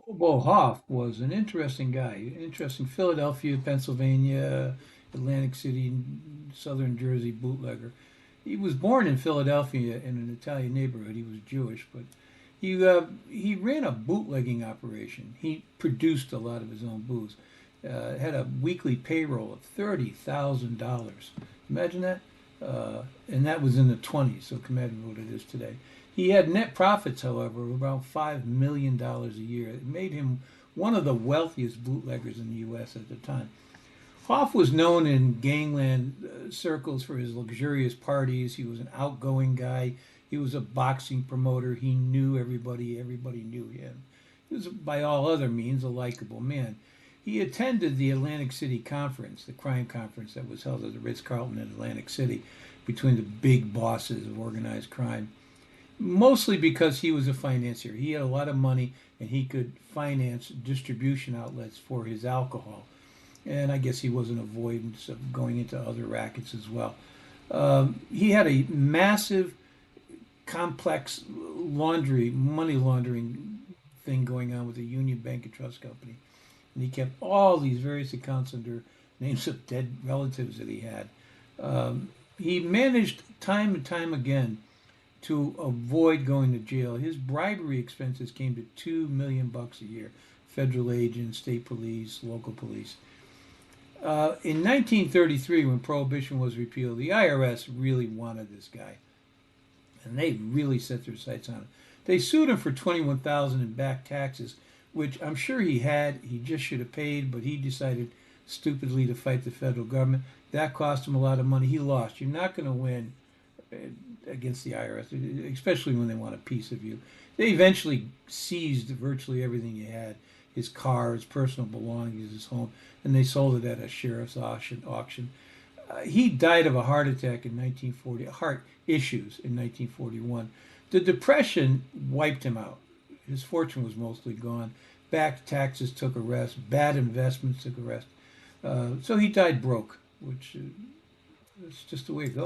Boo Boo Hoff was an interesting guy, interesting Philadelphia, Pennsylvania, Atlantic City, Southern Jersey bootlegger. He was born in Philadelphia in an Italian neighborhood. He was Jewish, but he ran a bootlegging operation. He produced a lot of his own booze. Had a weekly payroll of $30,000. Imagine that, and that was in the 20s. So imagine what it is today. He had net profits, however, of about $5 million a year. It made him one of the wealthiest bootleggers in the U.S. at the time. Hoff was known in gangland circles for his luxurious parties. He was an outgoing guy. He was a boxing promoter. He knew everybody. Everybody knew him. He was, by all other means, a likable man. He attended the Atlantic City Conference, the crime conference that was held at the Ritz-Carlton in Atlantic City between the big bosses of organized crime, mostly because he was a financier. He had a lot of money and he could finance distribution outlets for his alcohol. And I guess he was an avoidance of going into other rackets as well. He had a massive, complex money laundering thing going on with the Union Bank and Trust Company. And he kept all these various accounts under names of dead relatives that he had. He managed time and time again to avoid going to jail. His bribery expenses came to $2 million a year. Federal agents, state police, local police. In 1933, when prohibition was repealed, the IRS really wanted this guy, and they really set their sights on him. They sued him for 21,000 in back taxes, which I'm sure he had. He just should have paid, but he decided stupidly to fight the federal government. That cost him a lot of money. He lost. You're not going to win against the IRS, especially when they want a piece of you. They eventually seized virtually everything he had, his car, his personal belongings, his home, and they sold it at a sheriff's auction. He died of a heart attack in 1940, heart issues in 1941. The Depression wiped him out. His fortune was mostly gone. Back taxes took a rest. Bad investments took a rest. So he died broke, which is just the way it goes.